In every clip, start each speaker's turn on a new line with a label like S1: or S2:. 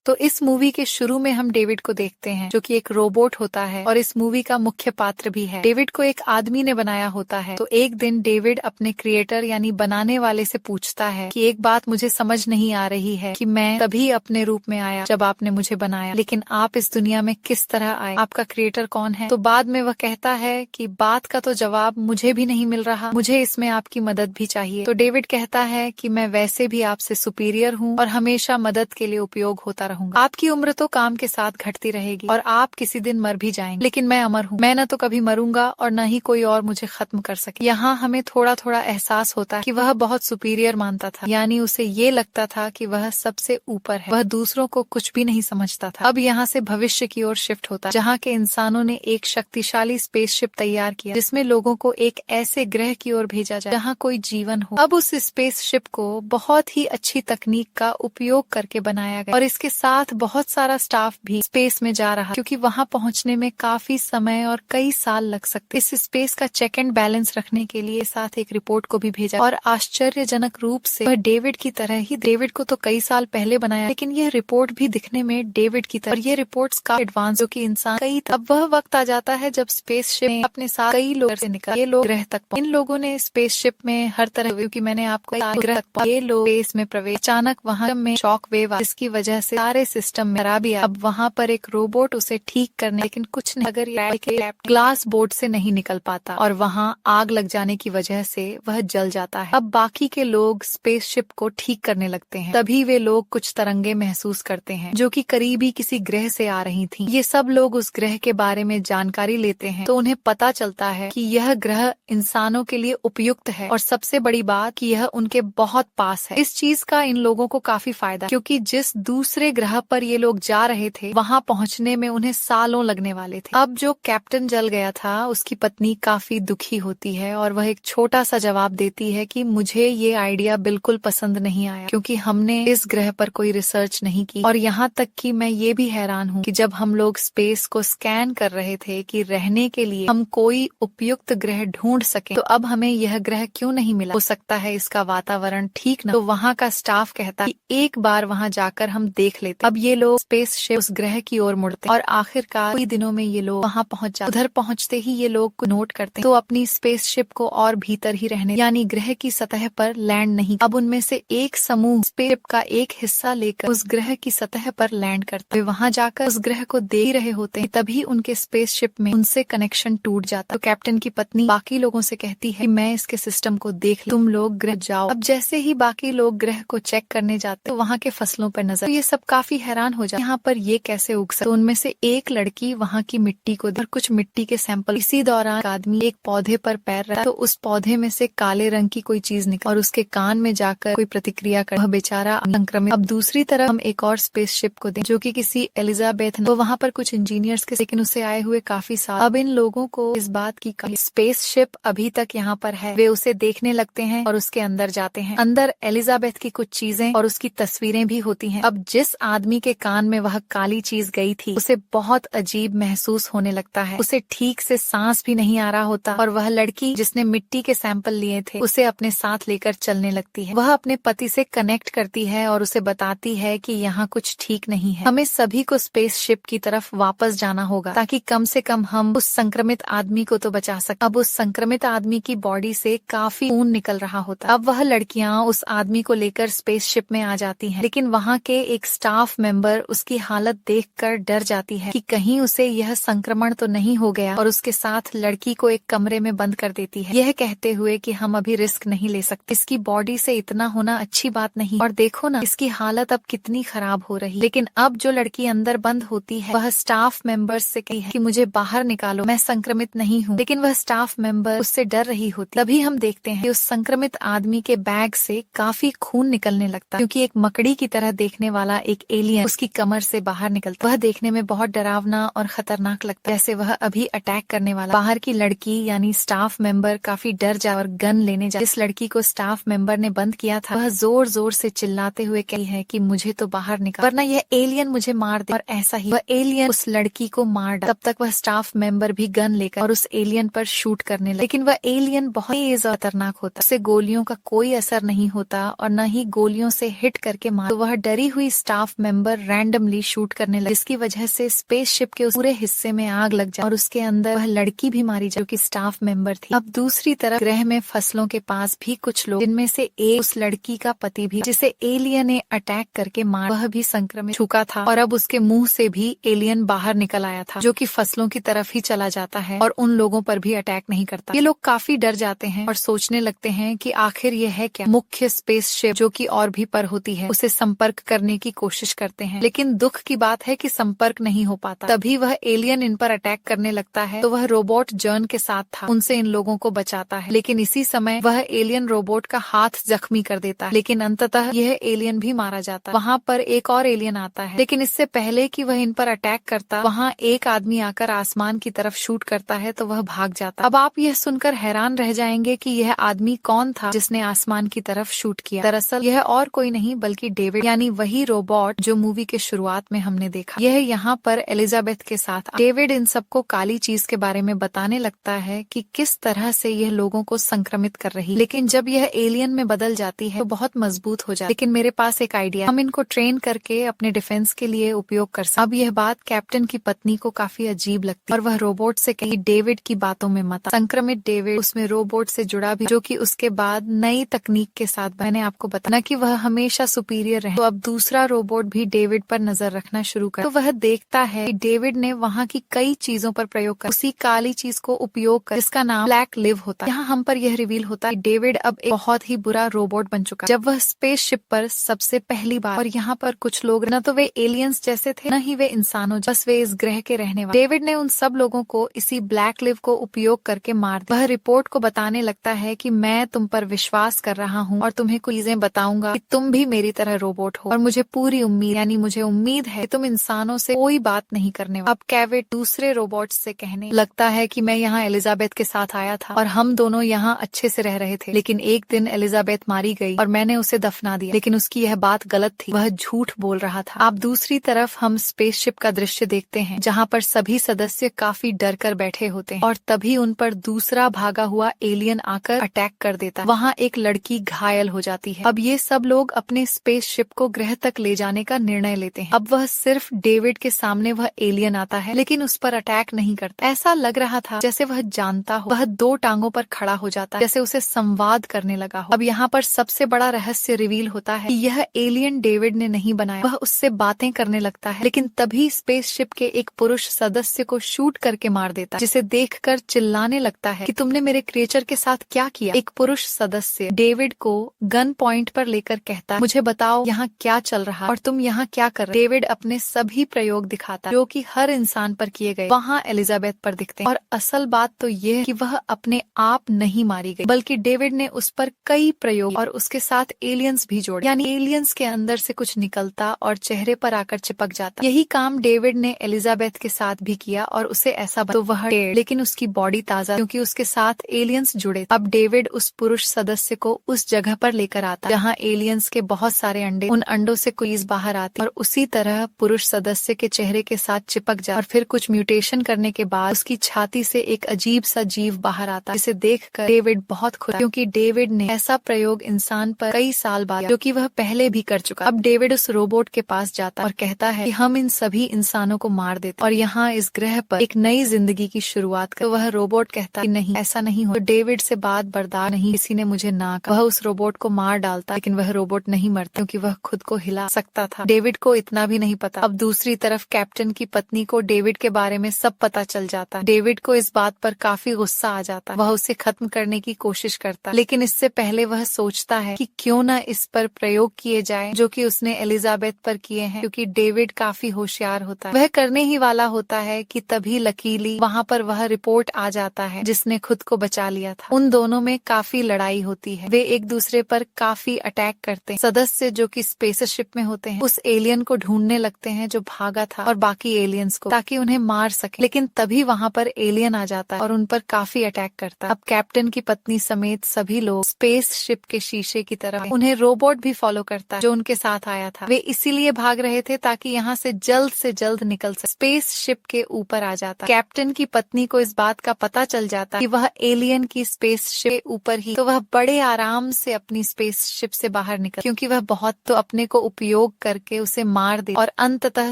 S1: तो इस मूवी के शुरू में हम डेविड को देखते हैं जो कि एक रोबोट होता है और इस मूवी का मुख्य पात्र भी है। डेविड को एक आदमी ने बनाया होता है। तो एक दिन डेविड अपने क्रिएटर यानी बनाने वाले से पूछता है कि एक बात मुझे समझ नहीं आ रही है कि मैं तभी अपने रूप में आया जब आपने मुझे बनाया, लेकिन आप इस दुनिया में किस तरह आए, आपका क्रिएटर कौन है। तो बाद में वह कहता है कि बात का तो जवाब मुझे भी नहीं मिल रहा, मुझे इसमें आपकी मदद भी चाहिए। तो डेविड कहता है कि मैं वैसे भी आपसे सुपीरियर हूँ और हमेशा मदद के लिए उपयोग होता रहूंगा। आपकी उम्र तो काम के साथ घटती रहेगी और आप किसी दिन मर भी जाएंगे, लेकिन मैं अमर हूँ। मैं न तो कभी मरूंगा और न ही कोई और मुझे खत्म कर सके। यहाँ हमें थोड़ा थोड़ा एहसास होता है कि वह बहुत सुपीरियर मानता था, यानी उसे ये लगता था कि वह सबसे ऊपर है, वह दूसरों को कुछ भी नहीं समझता था। अब यहाँ से भविष्य की ओर शिफ्ट होता है जहाँ के इंसानों ने एक शक्तिशाली स्पेसशिप तैयार किया जिसमें लोगों को एक ऐसे ग्रह की ओर भेजा जाए जहाँ कोई जीवन हो। अब उस स्पेसशिप को बहुत ही अच्छी तकनीक का उपयोग करके बनाया गया और इसके साथ बहुत सारा स्टाफ भी स्पेस में जा रहा क्योंकि वहां पहुंचने में काफी समय और कई साल लग सकते। इस स्पेस का चेक एंड बैलेंस रखने के लिए साथ एक रिपोर्ट को भी भेजा और आश्चर्यजनक रूप से वह डेविड की तरह ही, डेविड को तो कई साल पहले बनाया लेकिन यह रिपोर्ट भी दिखने में डेविड की तरह, और ये रिपोर्ट्स का एडवांस जो कि इंसान कई। अब वह वक्त आ जाता है जब स्पेसशिप में अपने साथ कई लोग से निकल, ये लोग ग्रह तक। इन लोगों ने स्पेसशिप में हर तरह, क्योंकि मैंने आपको ग्रह तक, ये लोग स्पेस में प्रवेश, अचानक वहां में शॉक वेव जिसकी वजह से सारे सिस्टम में खराबी। अब वहाँ पर एक रोबोट उसे ठीक करने, लेकिन कुछ नहीं, अगर ग्लास बोर्ड से नहीं निकल पाता और वहाँ आग लग जाने की वजह से वह जल जाता है। अब बाकी के लोग स्पेसशिप को ठीक करने लगते हैं। तभी वे लोग कुछ तरंगे महसूस करते हैं जो कि करीबी किसी ग्रह से आ रही थीं। ये सब लोग उस ग्रह के बारे में जानकारी लेते हैं तो उन्हें पता चलता है कि यह ग्रह इंसानों के लिए उपयुक्त है और सबसे बड़ी बात कि यह उनके बहुत पास है। इस चीज का इन लोगों को काफी फायदा, क्योंकि जिस दूसरे ग्रह पर ये लोग जा रहे थे वहां पहुंचने में उन्हें सालों लगने वाले थे। अब जो कैप्टन जल गया था उसकी पत्नी काफी दुखी होती है और वह एक छोटा सा जवाब देती है कि मुझे ये आइडिया बिल्कुल पसंद नहीं आया क्योंकि हमने इस ग्रह पर कोई रिसर्च नहीं की, और यहाँ तक कि मैं ये भी हैरान हूँ कि जब हम लोग स्पेस को स्कैन कर रहे थे कि रहने के लिए हम कोई उपयुक्त ग्रह ढूंढ सके, तो अब हमें यह ग्रह क्यों नहीं मिला। हो सकता है इसका वातावरण ठीक न। तो वहाँ का स्टाफ कहता है कि एक बार वहाँ जाकर हम देख लेते। अब ये लोग स्पेसशिप उस ग्रह की ओर मुड़ते और आखिरकार कुछ दिनों में ये लोग वहां पहुंच जाते। उधर पहुंचते ही ये लोग नोट करते हैं तो अपनी स्पेसशिप को और भीतर ही रहने, यानी ग्रह की सतह पर लैंड नहीं। अब उनमें से एक समूह स्पेसशिप का एक हिस्सा लेकर उस ग्रह की सतह पर लैंड करते। वे वहां जाकर उस ग्रह को देख रहे होते हैं, तभी उनके स्पेसशिप में उनसे कनेक्शन टूट जाता। तो कैप्टन की पत्नी बाकी लोगों से कहती है कि मैं इसके सिस्टम को देख, तुम लोग ग्रह जाओ। अब जैसे ही बाकी लोग ग्रह को चेक करने जाते तो वहाँ के फसलों पर नजर, तो ये सब काफी हैरान हो जाते यहाँ पर ये कैसे उग सकता। तो उनमें से एक लड़की वहाँ की मिट्टी को और कुछ मिट्टी के सैंपल, इसी दौरान एक आदमी एक पौधे पर पैर रखा तो उस पौधे में से काले रंग की कोई चीज निकली और उसके कान में जाकर कोई प्रतिक्रिया कर, वह बेचारा संक्रमित। अब दूसरी तरफ हम एक और स्पेसशिप को दें जो कि किसी एलिजाबेथ, तो वहाँ पर कुछ इंजीनियर्स के, लेकिन उसे आए हुए काफी साल। अब इन लोगों को इस बात की स्पेसशिप अभी तक यहाँ पर है, वे उसे देखने लगते हैं और उसके अंदर जाते हैं। अंदर एलिजाबेथ की कुछ चीजें और उसकी तस्वीरें भी होती हैं। अब जिस आदमी के कान में वह काली चीज गई थी उसे बहुत अजीब महसूस होने लगता है, उसे ठीक से सांस भी नहीं आ रहा होता, और वह लड़की जिसने मिट्टी के सैंपल लिए थे उसे अपने साथ लेकर चलने लगती है। वह अपने पति से कनेक्ट करती है और उसे बताती है कि यहाँ कुछ ठीक नहीं है, हमें सभी को स्पेसशिप की तरफ वापस जाना होगा ताकि कम से कम हम उस संक्रमित आदमी को तो बचा सके। अब उस संक्रमित आदमी की बॉडी से काफी खून निकल रहा होता। अब वह लड़कियां उस आदमी को लेकर स्पेसशिप में आ जाती हैं, लेकिन वहाँ के एक स्टाफ मेंबर उसकी हालत देखकर डर जाती है कि कहीं उसे यह संक्रमण तो नहीं हो गया, और उसके साथ लड़की को एक कमरे में बंद कर देती है, यह कहते हुए कि हम अभी रिस्क नहीं ले सकते, इसकी बॉडी से इतना होना अच्छी बात नहीं, और देखो ना इसकी हालत अब कितनी खराब हो रही। लेकिन अब जो लड़की अंदर बंद होती है वह स्टाफ मेंबर्स से कहती है कि मुझे बाहर निकालो, मैं संक्रमित नहीं हूँ, लेकिन वह स्टाफ मेंबर उससे डर रही होती। तभी हम देखते हैं कि उस संक्रमित आदमी के बैग से काफी खून निकलने लगता है, क्योंकि एक मकड़ी की तरह देखने वाला एक एलियन उसकी कमर से बाहर निकलता। वह देखने में बहुत डरावना और खतरनाक लगता है, जैसे वह अभी अटैक करने वाला। बाहर की लड़की यानी स्टाफ मेंबर काफी डर जा और गन लेने जा। जिस लड़की को स्टाफ मेंबर ने बंद किया था वह जोर जोर से चिल्लाते हुए कही है कि मुझे तो बाहर निकाल, वरना यह एलियन मुझे मार दे। और ऐसा ही वह एलियन उस लड़की को मार डाला। तब तक वह स्टाफ मेंबर भी गन लेकर और उस एलियन पर शूट करने लगा, लेकिन वह एलियन बहुत तेज और खतरनाक होता, उससे गोलियों का कोई असर नहीं होता और न ही गोलियों से हिट करके मार। तो वह डरी हुई staff staff member randomly shoot करने लगे, जिसकी वजह से स्पेसशिप के उस पूरे हिस्से में आग लग जाए और उसके अंदर वह लड़की भी मारी जाए जो कि स्टाफ मेंबर थी। अब दूसरी तरफ ग्रह में फसलों के पास भी कुछ लोग, जिनमें से एक उस लड़की का पति भी, जिसे एलियन ने अटैक करके मार, वह भी संक्रमित चुका था और अब उसके मुंह से भी एलियन बाहर निकल आया था जो कि फसलों की तरफ ही चला जाता है और उन लोगों पर भी अटैक नहीं करता। ये लोग काफी डर जाते हैं और सोचने लगते हैं कि आखिर ये है क्या। मुख्य स्पेसशिप जो कि और भी पर होती है उसे संपर्क करने की कोशिश करते हैं, लेकिन दुख की बात है कि संपर्क नहीं हो पाता। तभी वह एलियन इन पर अटैक करने लगता है तो वह रोबोट जर्न के साथ था, उनसे इन लोगों को बचाता है, लेकिन इसी समय वह एलियन रोबोट का हाथ जख्मी कर देता है, लेकिन अंततः यह एलियन भी मारा जाता है। वहाँ पर एक और एलियन आता है, लेकिन इससे पहले कि वह इन पर अटैक करता, वहाँ एक आदमी आकर आसमान की तरफ शूट करता है तो वह भाग जाता। अब आप यह सुनकर हैरान रह जाएंगे कि यह आदमी कौन था जिसने आसमान की तरफ शूट किया। दरअसल यह और कोई नहीं बल्कि डेविड, यानी वही रोबोट जो मूवी के शुरुआत में हमने देखा। यह यहाँ पर एलिजाबेथ के साथ डेविड इन सबको काली चीज के बारे में बताने लगता है कि किस तरह से यह लोगों को संक्रमित कर रही, लेकिन जब यह एलियन में बदल जाती है तो बहुत मजबूत हो जाती है। लेकिन मेरे पास एक आइडिया, हम इनको ट्रेन करके अपने डिफेंस के लिए उपयोग कर सकते। अब यह बात कैप्टन की पत्नी को काफी अजीब लगती है और वह रोबोट से कही डेविड की बातों में मत आ। संक्रमित डेविड उसमें रोबोट से जुड़ा भी, जो कि उसके बाद नई तकनीक के साथ, मैंने आपको बताया कि वह हमेशा सुपीरियर रहे। तो अब दूसरा रोबोट भी डेविड पर नजर रखना शुरू कर, तो वह देखता है कि डेविड ने वहाँ की कई चीजों पर प्रयोग कर उसी काली चीज को उपयोग कर, जिसका नाम ब्लैक लिव होता है। यहाँ हम पर यह रिवील होता है डेविड अब एक बहुत ही बुरा रोबोट बन चुका। जब वह स्पेसशिप पर सबसे पहली बार, और यहाँ पर कुछ लोग न तो वे एलियंस जैसे थे न ही वे इंसानों, बस वे इस ग्रह के रहने वाले। डेविड ने उन सब लोगों को इसी ब्लैक लिव को उपयोग करके मार दिया। वह रिपोर्ट को बताने लगता है कि मैं तुम पर विश्वास कर रहा हूँ और तुम्हें कुछ चीजें बताऊंगा कि तुम भी मेरी तरह रोबोट हो और मुझे पूरी उम्मीद, यानी मुझे उम्मीद है कि तुम इंसानों से कोई बात नहीं करने वाले। अब कैविड दूसरे रोबोट से कहने लगता है कि मैं यहाँ एलिजाबेथ के साथ आया था और हम दोनों यहाँ अच्छे से रह रहे थे, लेकिन एक दिन एलिजाबेथ मारी गई और मैंने उसे दफना दिया, लेकिन उसकी यह बात गलत थी, वह झूठ बोल रहा था। आप दूसरी तरफ हम स्पेसशिप का दृश्य देखते हैं जहाँ पर सभी सदस्य काफी डर कर बैठे होते हैं और तभी उन पर दूसरा भागा हुआ एलियन आकर अटैक कर देता है। वहाँ एक लड़की घायल हो जाती है। अब ये सब लोग अपने स्पेसशिप को ग्रह तक ले जाने का निर्णय लेते हैं। अब वह सिर्फ डेविड के सामने वह एलियन आता है, लेकिन उस पर अटैक नहीं करता। ऐसा लग रहा था जैसे वह जानता हो। वह दो टांगों पर खड़ा हो जाता है, जैसे उसे संवाद करने लगा हो। अब यहाँ पर सबसे बड़ा रहस्य रिवील होता है कि यह एलियन डेविड ने नहीं बनाया। वह उससे बातें करने लगता है, लेकिन तभी स्पेसशिप के एक पुरुष सदस्य को शूट करके मार देता है, जिसे देखकर चिल्लाने लगता है कि तुमने मेरे क्रिएचर के साथ क्या किया। एक पुरुष सदस्य डेविड को गन पॉइंट पर लेकर कहता है, मुझे बताओ यहाँ क्या चल रहा है और तुम यहाँ क्या कर रहे। डेविड अपने सभी प्रयोग दिखाता है जो कि हर इंसान पर किए गए, वहाँ एलिजाबेथ पर दिखते हैं। और असल बात तो ये है कि वह अपने आप नहीं मारी गई, बल्कि डेविड ने उस पर कई प्रयोग और उसके साथ एलियंस भी जोड़े, यानी एलियंस के अंदर से कुछ निकलता और चेहरे पर आकर चिपक जाता। यही काम डेविड ने एलिजाबेथ के साथ भी किया और उसे ऐसा तो वह लेकिन उसकी बॉडी ताजा, क्योंकि उसके साथ एलियंस जुड़े। अब डेविड उस पुरुष सदस्य को उस जगह पर लेकर आता जहाँ एलियंस के बहुत सारे अंडे, उन अंडों से क्वीज बाहर आती और उसी तरह पुरुष सदस्य के चेहरे के साथ चिपक जाता और फिर कुछ म्यूटेशन करने के बाद उसकी छाती से एक अजीब सा जीव बाहर आता, जिसे देखकर डेविड बहुत खुश, क्योंकि डेविड ने ऐसा प्रयोग इंसान पर कई साल बाद, जो कि वह पहले भी कर चुका। अब डेविड उस रोबोट के पास जाता और कहता है कि हम इन सभी इंसानों को मार देते और यहाँ इस ग्रह पर एक नई जिंदगी की शुरुआत कर। वह रोबोट कहता है नहीं, ऐसा नहीं हो। तो डेविड से बात बर्दाश्त नहीं, किसी ने मुझे ना कहा। वह उस रोबोट को मार डालता, लेकिन वह रोबोट नहीं मरता क्योंकि वह खुद को हिला सकता था। डेविड को इतना भी नहीं पता। अब दूसरी तरफ कैप्टन की पत्नी को डेविड के बारे में सब पता चल जाता। डेविड को इस बात पर काफी गुस्सा आ जाता। वह उसे खत्म करने की कोशिश करता, लेकिन इससे पहले वह सोचता है कि क्यों न इस पर प्रयोग किए जाए जो कि उसने एलिजाबेथ पर किए हैं, क्योंकि डेविड काफी होशियार होता है। वह करने ही वाला होता है कि तभी लकीली वहाँ पर वह रिपोर्ट आ जाता है जिसने खुद को बचा लिया था। उन दोनों में काफी लड़ाई होती है, वे एक दूसरे पर काफी अटैक करते हैं। सदस्य जो कि स्पेसशिप में होते हैं उस एलियन को ढूंढने लगते हैं जो भागा था और बाकी एलियंस को, ताकि उन्हें मार सके, लेकिन तभी वहाँ पर एलियन आ जाता है और उन पर काफी अटैक करता है। अब कैप्टन की पत्नी समेत सभी लोग स्पेसशिप के शीशे की तरफ, उन्हें रोबोट भी फॉलो करता है जो उनके साथ आया था। वे इसीलिए भाग रहे थे ताकि यहाँ से जल्द निकल सके। स्पेसशिप के ऊपर आ जाता। कैप्टन की पत्नी को इस बात का पता चल जाता कि वह एलियन की स्पेसशिप के ऊपर ही, तो वह बड़े आराम से अपनी स्पेसशिप से बाहर निकल, क्योंकि वह बहुत तो अपने को उपयोग करके उसे मार दे और अंततः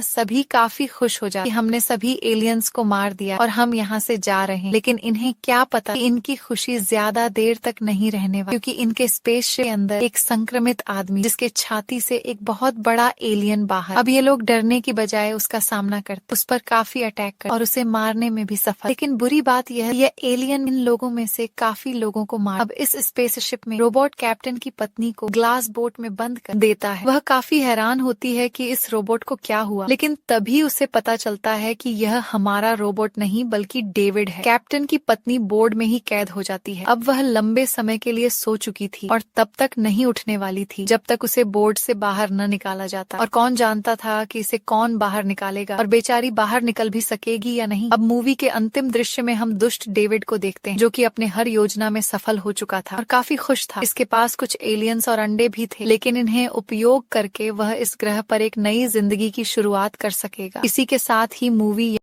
S1: सभी काफी खुश हो जाते कि हमने सभी एलियंस को मार दिया और हम यहाँ से जा रहे हैं। लेकिन इन्हें क्या पता कि इनकी खुशी ज्यादा देर तक नहीं रहने वाली, क्योंकि इनके स्पेसशिप के अंदर एक संक्रमित आदमी जिसके छाती से एक बहुत बड़ा एलियन बाहर। अब ये लोग डरने की बजाय उसका सामना करते, उस पर काफी अटैक कर और उसे मारने में भी सफल। लेकिन बुरी बात यह है यह एलियन इन लोगों में से काफी लोगों को मार। अब इस स्पेसशिप में रोबोट कैप्टन की पत्नी को ग्लास बोट में बंद कर देता है। वह काफी हैरान होती है कि इस रोबोट को क्या हुआ, लेकिन तभी उसे पता चलता है कि यह हमारा रोबोट नहीं बल्कि डेविड है। कैप्टन की पत्नी बोर्ड में ही कैद हो जाती है। अब वह लंबे समय के लिए सो चुकी थी और तब तक नहीं उठने वाली थी जब तक उसे बोर्ड से बाहर न निकाला जाता। और कौन जानता था कि इसे कौन बाहर निकालेगा और बेचारी बाहर निकल भी सकेगी या नहीं। अब मूवी के अंतिम दृश्य में हम दुष्ट डेविड को देखते हैं, जो कि अपने हर योजना में सफल हो चुका था और काफी खुश था। इसके पास कुछ एलियंस और अंडे भी थे, लेकिन इन्हें उपयोग करके वह इस ग्रह पर एक नई जिंदगी की शुरुआत कर सकेगा। इसी के साथ ही मूवी